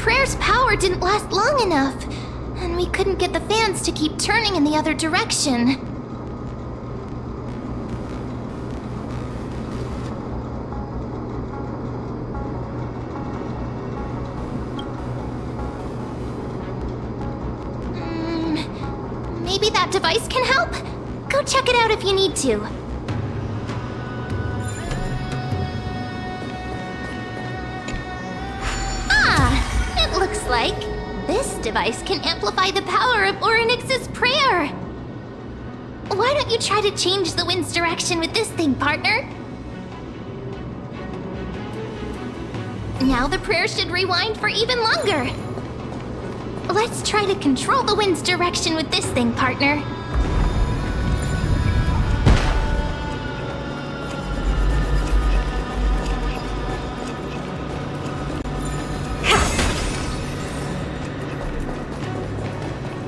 prayer's power didn't last long enough, and we couldn't get the fans to keep turning in the other direction. Maybe that device can help? Go check it out if you need to. It looks like this device can amplify the power of Orynyx's prayer. Why don't you try to change the wind's direction with this thing, partner? Now the prayer should rewind for even longer. Let's try to control the wind's direction with this thing, partner.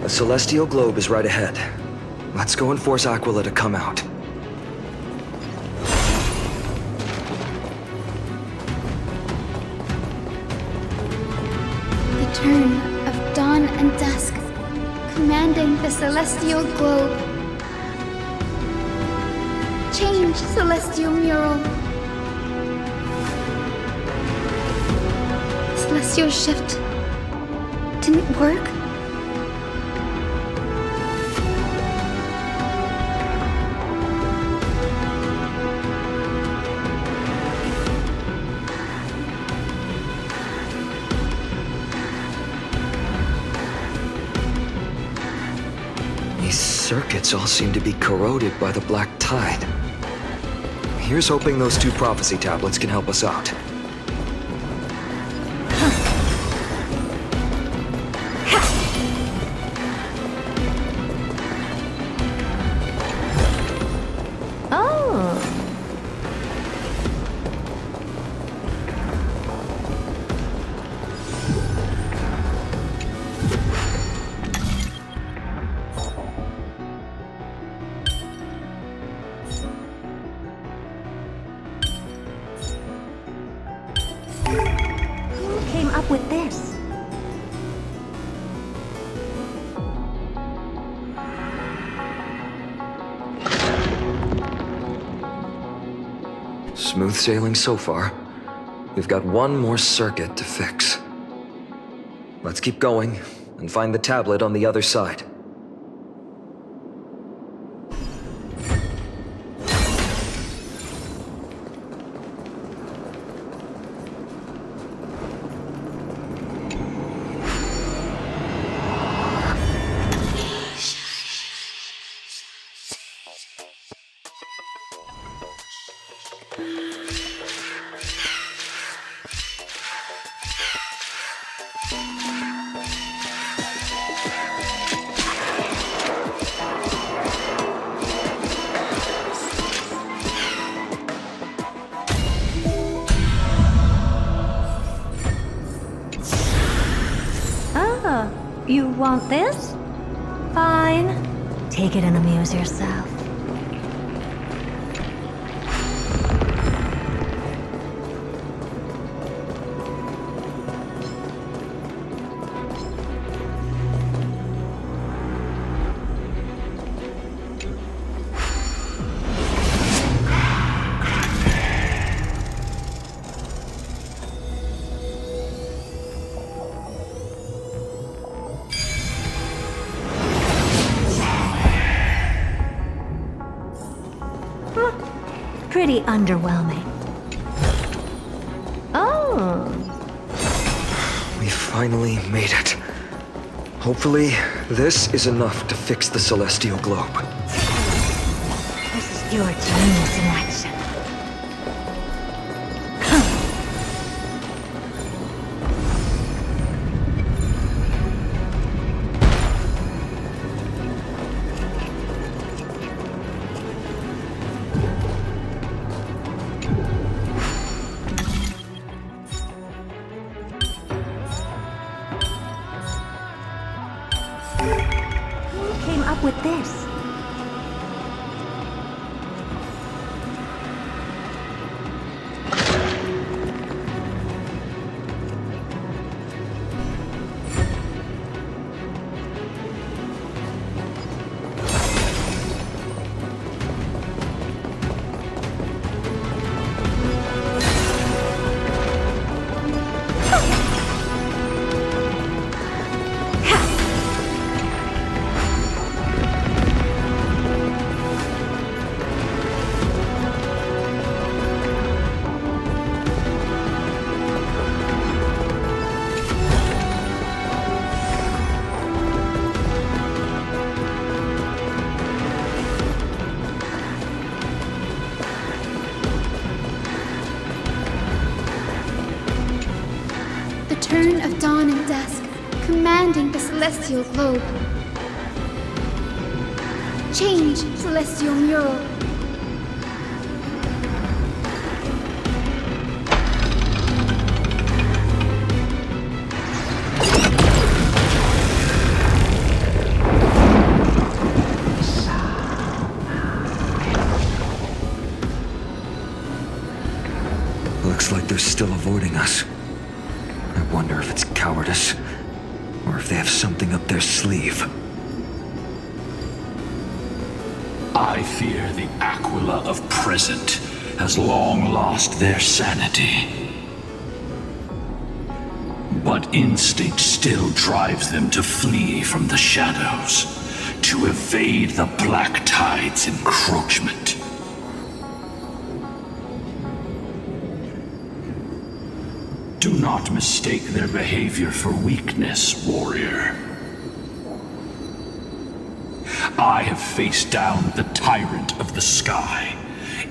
The celestial globe is right ahead. Let's go and force Aquila to come out. The turn of dawn and dusk, commanding the celestial globe. Change, celestial mural. Celestial shift didn't work? These circuits all seem to be corroded by the black tide. Here's hoping those two prophecy tablets can help us out. With this. Smooth sailing so far. We've got one more circuit to fix. Let's keep going and find the tablet on the other side. You want this? Fine. Take it and amuse yourself. Pretty underwhelming. Oh. We finally made it. Hopefully, this is enough to fix the celestial globe. This is your genius in action. With this. of dawn and dusk, commanding the celestial globe. Change, celestial mural. Looks like they're still avoiding us. I wonder if it's cowardice, or if they have something up their sleeve. I fear the Aquila of present has long lost their sanity. But instinct still drives them to flee from the shadows, to evade the Black Tide's encroachment. Do not mistake their behavior for weakness, warrior. I have faced down the tyrant of the sky.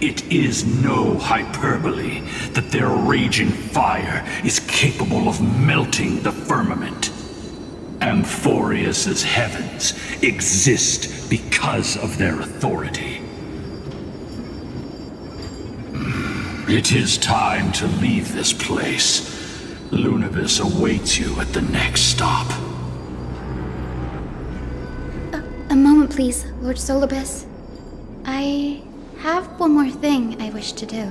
It is no hyperbole that their raging fire is capable of melting the firmament. Amphorius's heavens exist because of their authority. It is time to leave this place. Lunavis awaits you at the next stop. A moment, please, Lord Solibus. I have one more thing I wish to do.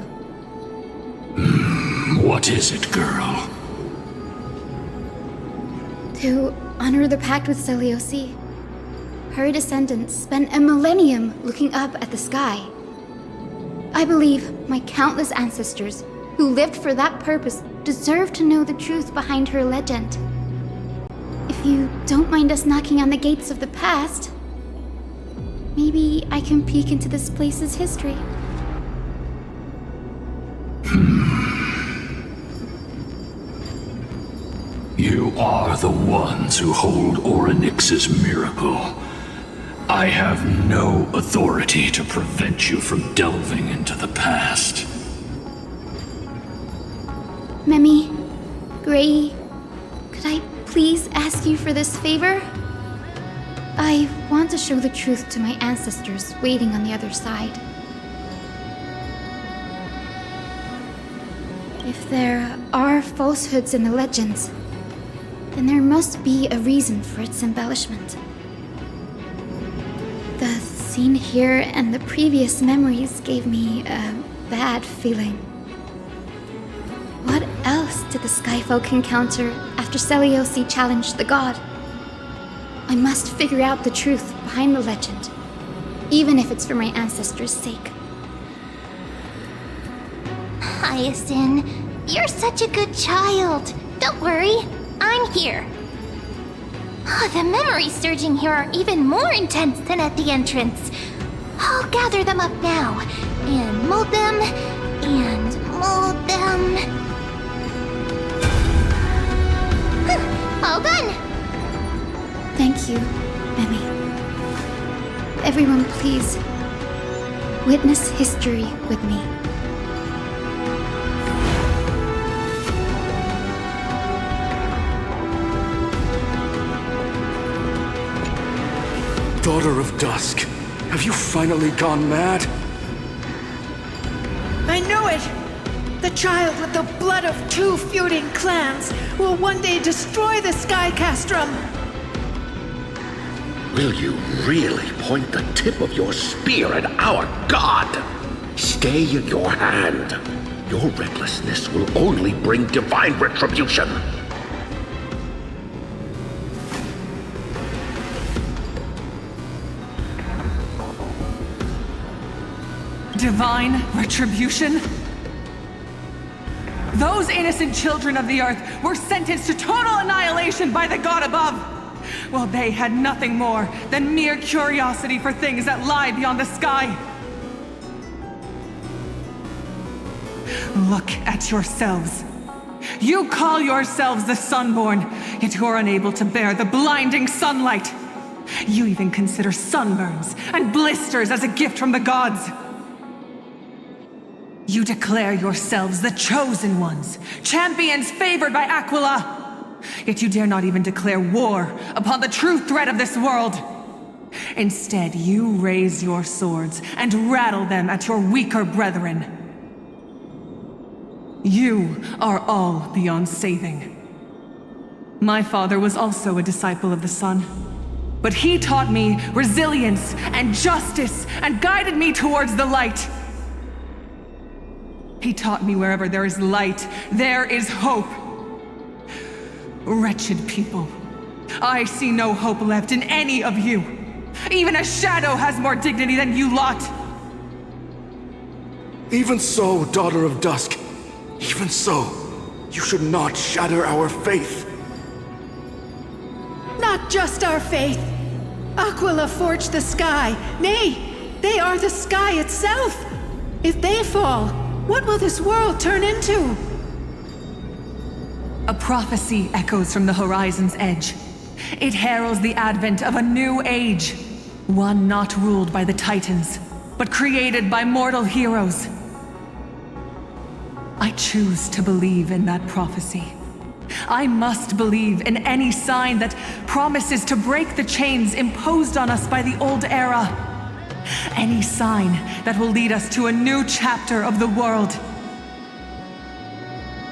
What is it, girl? To honor the pact with Selioci. Her descendants spent a millennium looking up at the sky. I believe my countless ancestors who lived for that purpose deserve to know the truth behind her legend. If you don't mind us knocking on the gates of the past, maybe I can peek into this place's history. You are the ones who hold Orynyx's miracle. I have no authority to prevent you from delving into the past. Memi, Gray, could I please ask you for this favor? I want to show the truth to my ancestors waiting on the other side. If there are falsehoods in the legends, then there must be a reason for its embellishment. The scene here and the previous memories gave me a bad feeling. What else did the Skyfolk encounter after Selioci challenged the god? I must figure out the truth behind the legend, even if it's for my ancestors' sake. Hyacinth, you're such a good child. Don't worry, I'm here. Oh, the memories surging here are even more intense than at the entrance. I'll gather them up now, and mold them, and mold them. All done! Thank you, Memi. Everyone, please, witness history with me. Daughter of Dusk, have you finally gone mad? I knew it! The child with the blood of two feuding clans will one day destroy the Sky Castrum! Will you really point the tip of your spear at our god? Stay in your hand. Your recklessness will only bring divine retribution. Divine retribution? Those innocent children of the earth were sentenced to total annihilation by the god above, while they had nothing more than mere curiosity for things that lie beyond the sky. Look at yourselves. You call yourselves the Sunborn, yet you're unable to bear the blinding sunlight. You even consider sunburns and blisters as a gift from the gods. You declare yourselves the chosen ones, champions favored by Aquila. Yet you dare not even declare war upon the true threat of this world. Instead, you raise your swords and rattle them at your weaker brethren. You are all beyond saving. My father was also a disciple of the sun, but he taught me resilience and justice and guided me towards the light. He taught me wherever there is light, there is hope. Wretched people, I see no hope left in any of you. Even a shadow has more dignity than you lot. Even so, Daughter of Dusk, even so, you should not shatter our faith. Not just our faith. Aquila forged the sky. Nay, they are the sky itself. If they fall, what will this world turn into? A prophecy echoes from the horizon's edge. It heralds the advent of a new age. One not ruled by the Titans, but created by mortal heroes. I choose to believe in that prophecy. I must believe in any sign that promises to break the chains imposed on us by the old era. Any sign that will lead us to a new chapter of the world.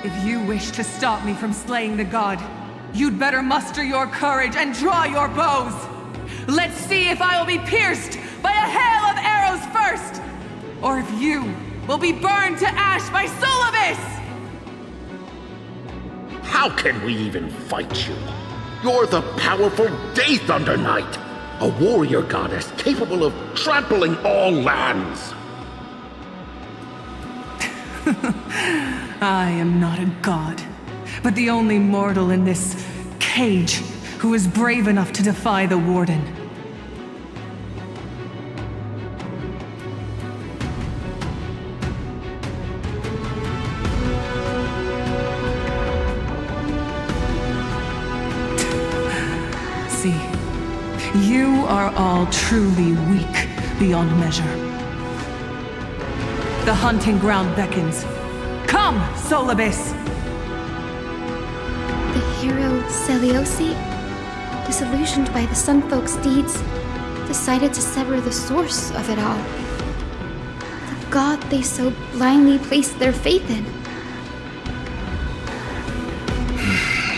If you wish to stop me from slaying the god, you'd better muster your courage and draw your bows. Let's see if I will be pierced by a hail of arrows first, or if you will be burned to ash by Solibus! How can we even fight you? You're the powerful Day Thunder Knight, a warrior goddess capable of trampling all lands. I am not a god, but the only mortal in this cage who is brave enough to defy the Warden. See, you are all truly weak beyond measure. The hunting ground beckons. Come, Solibus! The hero Seliosi, disillusioned by the Sun Folk's deeds, decided to sever the source of it all. The god they so blindly placed their faith in.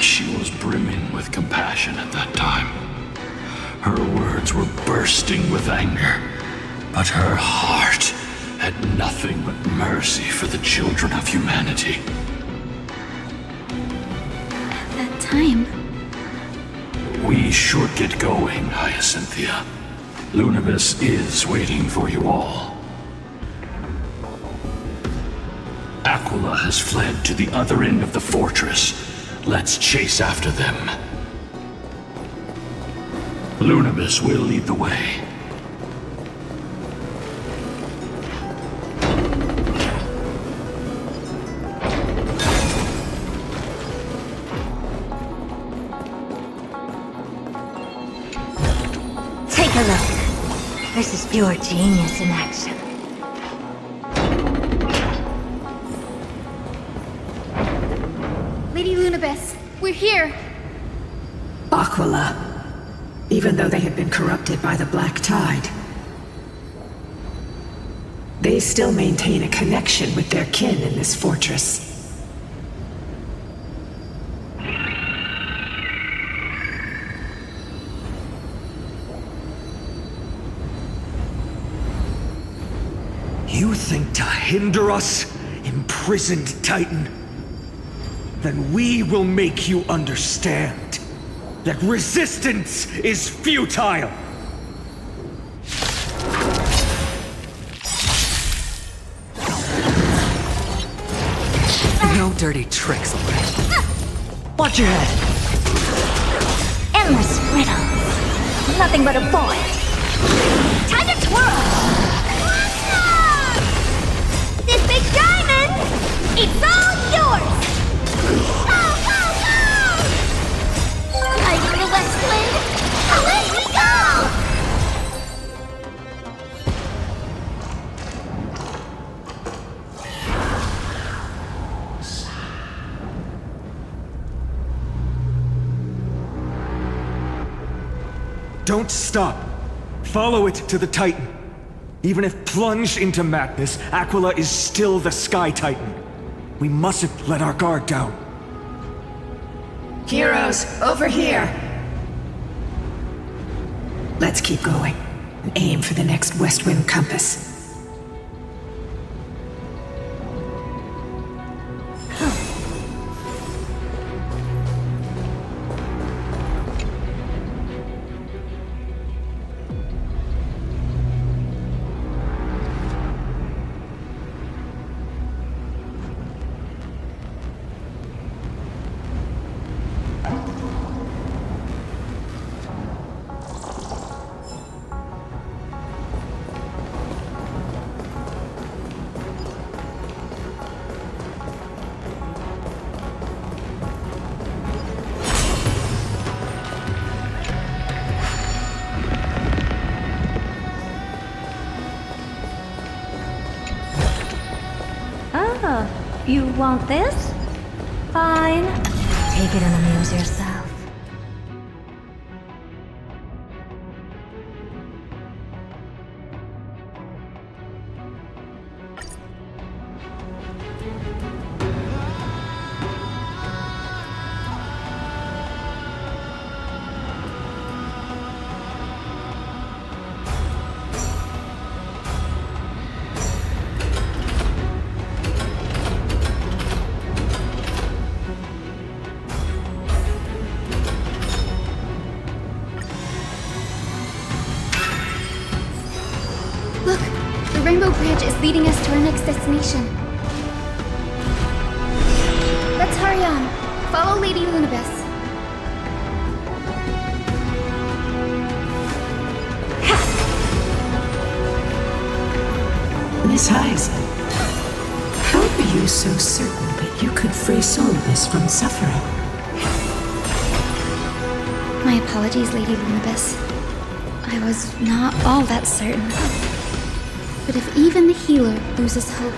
She was brimming with compassion at that time. Her words were bursting with anger, but her heart had nothing but mercy for the children of humanity. At that time, We should get going, Hyacinthia. Lunibus is waiting for you all. Aquila has fled to the other end of the fortress. Let's chase after them. Lunibus will lead the way. Take a look. This is pure genius in action. Lady Lunibus, we're here. Aquila, even though they have been corrupted by the Black Tide, they still maintain a connection with their kin in this fortress. You think to hinder us, imprisoned Titan? Then we will make you understand that resistance is futile! No dirty tricks, already. Watch your head! Endless riddles. Nothing but a void. Time to twirl! This big diamond, it's all yours! Go, go, go! Light in the west wind, away we go! Don't stop. Follow it to the Titan. Even if plunged into madness, Aquila is still the Sky Titan. We mustn't let our guard down. Heroes, over here! Let's keep going and aim for the next west wind compass. You want this? Fine. Take it and amuse yourself. Look! The Rainbow Bridge is leading us to our next destination. Let's hurry on. Follow Lady Lunabis. Miss Heisen, how are you so certain that you could free Solus from suffering? My apologies, Lady Lunabis. I was not all that certain. But if even the healer loses hope,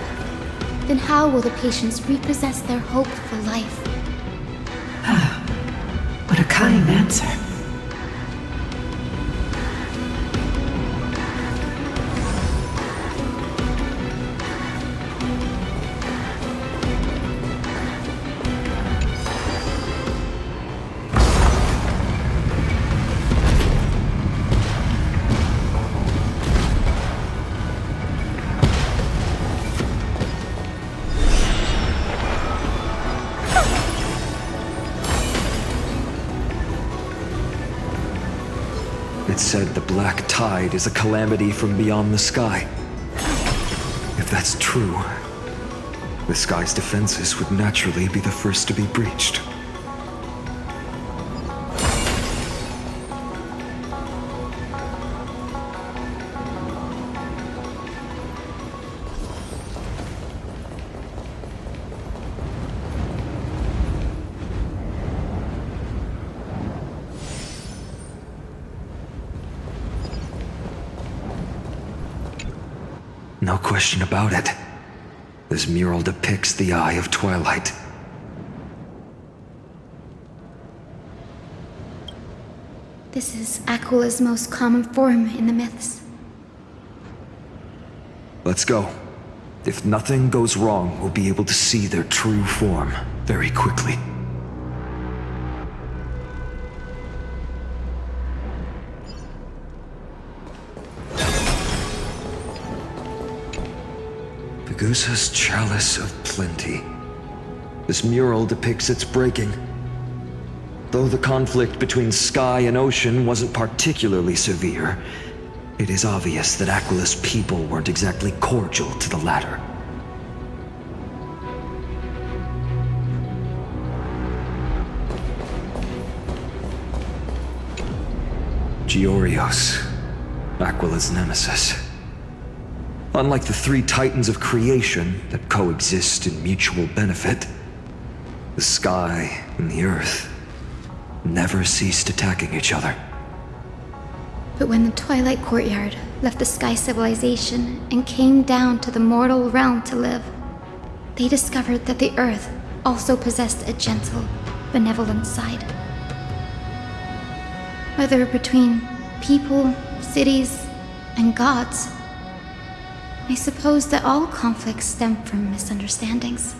then how will the patients repossess their hope for life? What a kind answer. It said the black tide is a calamity from beyond the sky. If that's true, the sky's defenses would naturally be the first to be breached. No question about it. This mural depicts the Eye of Twilight. This is Aquila's most common form in the myths. Let's go. If nothing goes wrong, we'll be able to see their true form very quickly. Gusa's Chalice of Plenty. This mural depicts its breaking. Though the conflict between sky and ocean wasn't particularly severe, it is obvious that Aquila's people weren't exactly cordial to the latter. Giorios, Aquila's nemesis. Unlike the three titans of creation that coexist in mutual benefit, the sky and the earth never ceased attacking each other. But when the Twilight Courtyard left the Sky Civilization and came down to the mortal realm to live, they discovered that the earth also possessed a gentle, benevolent side. Whether between people, cities, and gods. I suppose that all conflicts stem from misunderstandings.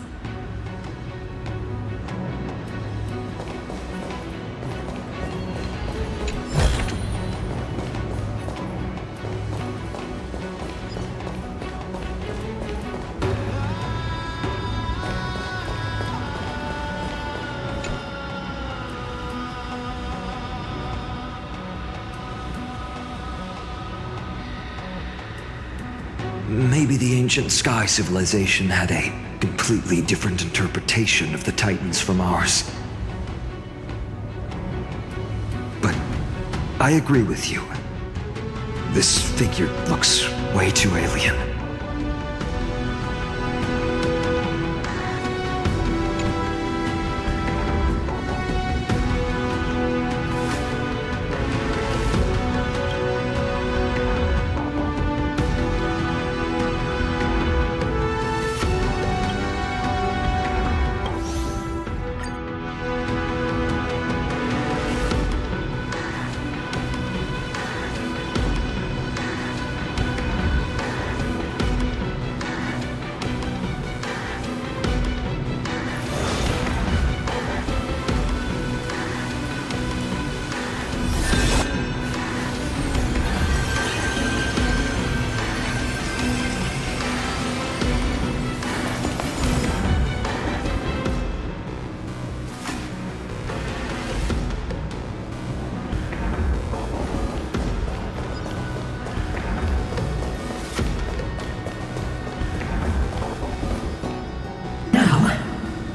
Maybe the ancient sky civilization had a completely different interpretation of the Titans from ours. But I agree with you. This figure looks way too alien.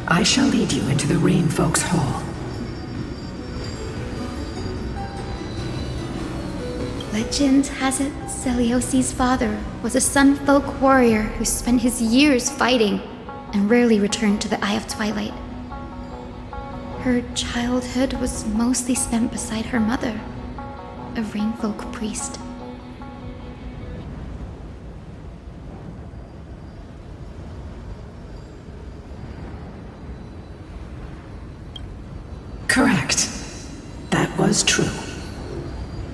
I shall lead you into the Rain Folks' Hall. Legend has it Celiosi's father was a Sun Folk warrior who spent his years fighting and rarely returned to the Eye of Twilight. Her childhood was mostly spent beside her mother, a Rain Folk priest. Correct. That was true.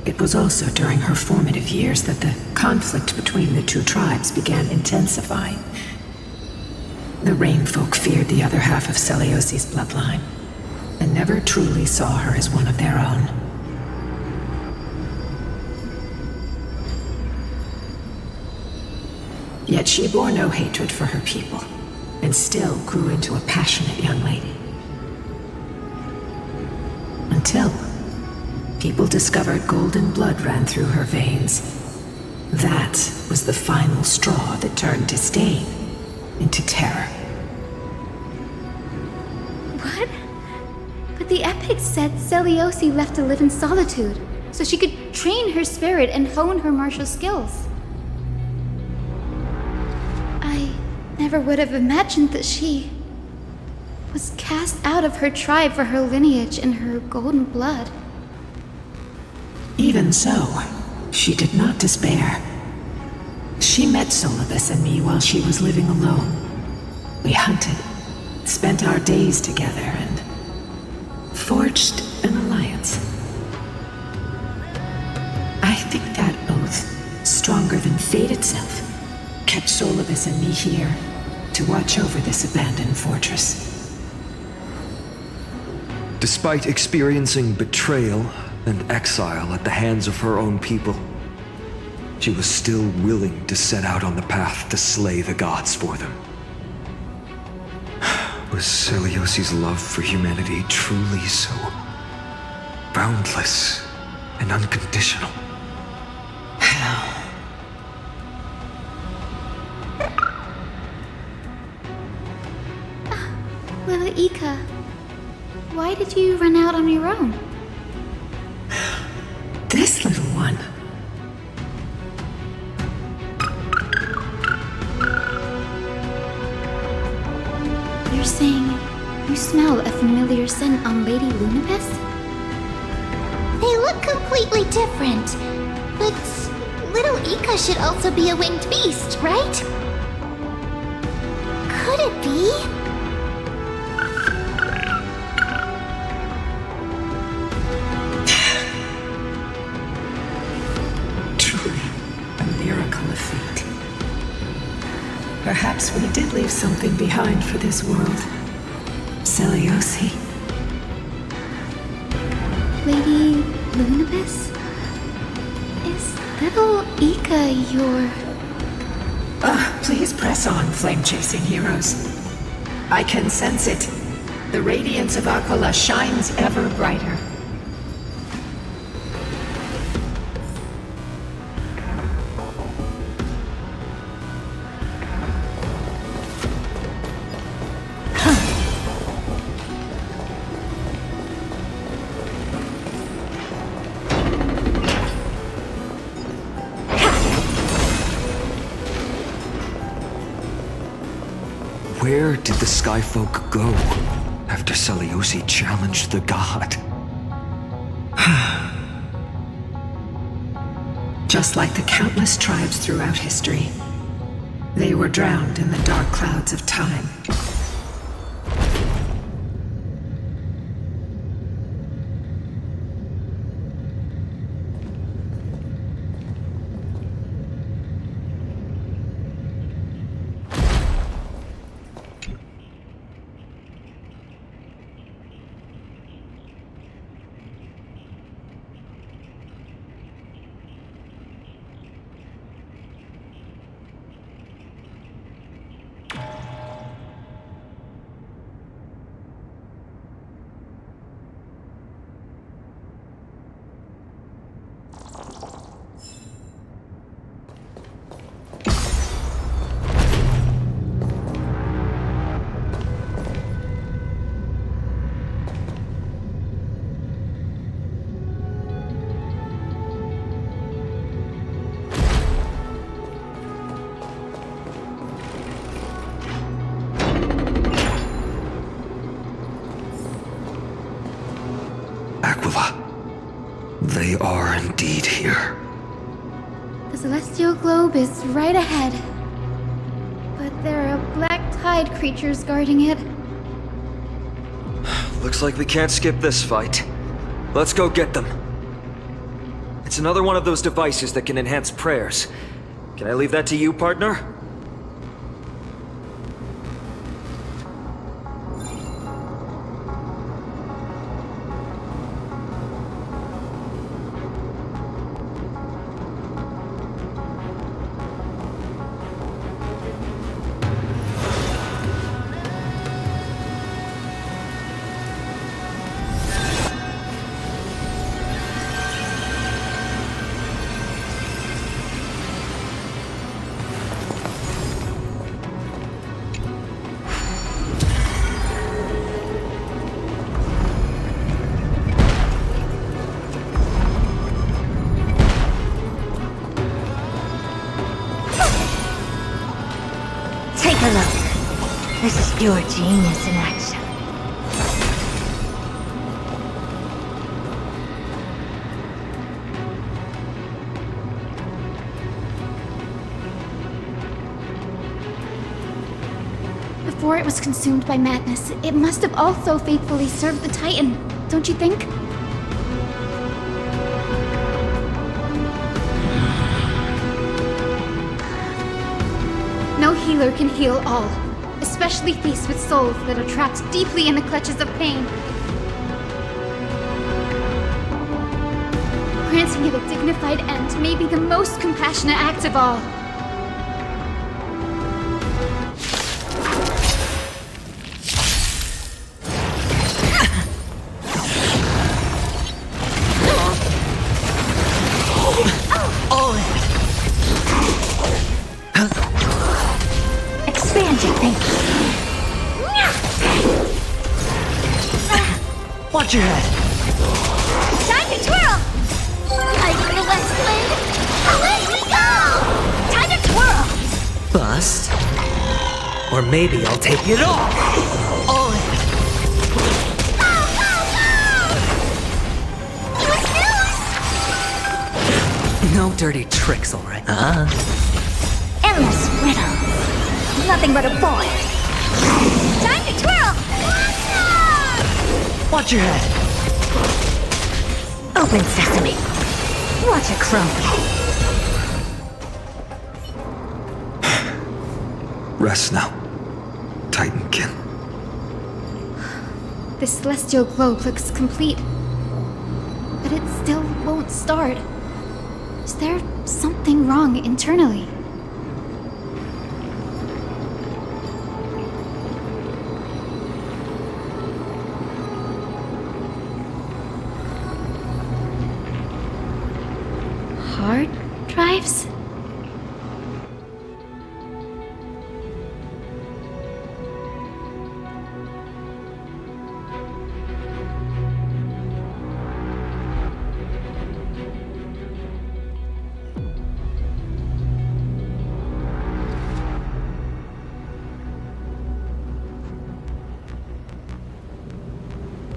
It was also during her formative years that the conflict between the two tribes began intensifying. The Rain Folk feared the other half of Celiosi's bloodline, and never truly saw her as one of their own. Yet she bore no hatred for her people, and still grew into a passionate young lady. Until people discovered golden blood ran through her veins. That was the final straw that turned disdain into terror. What? But the epics said Celiosi left to live in solitude, so she could train her spirit and hone her martial skills. I never would have imagined that she was cast out of her tribe for her lineage and her golden blood. Even so, she did not despair. She met Solibus and me while she was living alone. We hunted, spent our days together, and forged an alliance. I think that oath, stronger than fate itself, kept Solibus and me here to watch over this abandoned fortress. Despite experiencing betrayal and exile at the hands of her own people, she was still willing to set out on the path to slay the gods for them. Was Celiosi's love for humanity truly so boundless and unconditional? Lila Ika, why did you run out on your own? This little one. You're saying you smell a familiar scent on Lady Lunibus? They look completely different. But little Ika should also be a winged beast, right? Could it be? Perhaps we did leave something behind for this world. Seliosi. Lady Lunabis? Is little Ika your... Please press on, flame-chasing heroes. I can sense it. The radiance of Aquila shines ever brighter. Where did the Skyfolk go after Seliosi challenged the god? Just like the countless tribes throughout history, they were drowned in the dark clouds of time. Aquila. They are indeed here. The celestial globe is right ahead. But there are black tide creatures guarding it. Looks like we can't skip this fight. Let's go get them. It's another one of those devices that can enhance prayers. Can I leave that to you, partner? Take a look. This is pure genius in action. Before it was consumed by madness, it must have also faithfully served the Titan, don't you think? No healer can heal all, especially faced with souls that are trapped deeply in the clutches of pain. Granting it a dignified end may be the most compassionate act of all. Expand your thinking. Watch your head. Time to twirl! Light in the west wind! Away we go! Time to twirl! Bust. Or maybe I'll take it all. All in. Go, go, go! Use! No dirty tricks, all right? Endless riddles. Nothing but a boy. Time to twirl! Watch your head. Open sesame. Watch it crumble. Rest now, Titankin. This celestial globe looks complete, but it still won't start. Is there something wrong internally? Hard drives?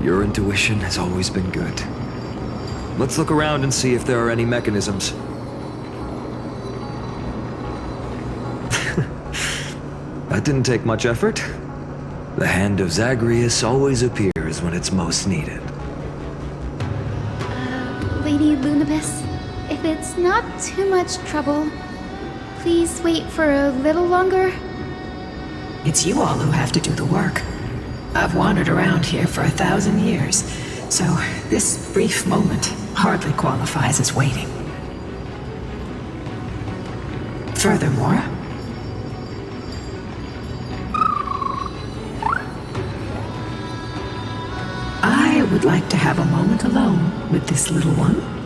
Your intuition has always been good. Let's look around and see if there are any mechanisms. That didn't take much effort. The hand of Zagreus always appears when it's most needed. Lady Lunabis, if it's not too much trouble, please wait for a little longer. It's you all who have to do the work. I've wandered around here for 1,000 years, so this brief moment hardly qualifies as waiting. Furthermore, I would like to have a moment alone with this little one.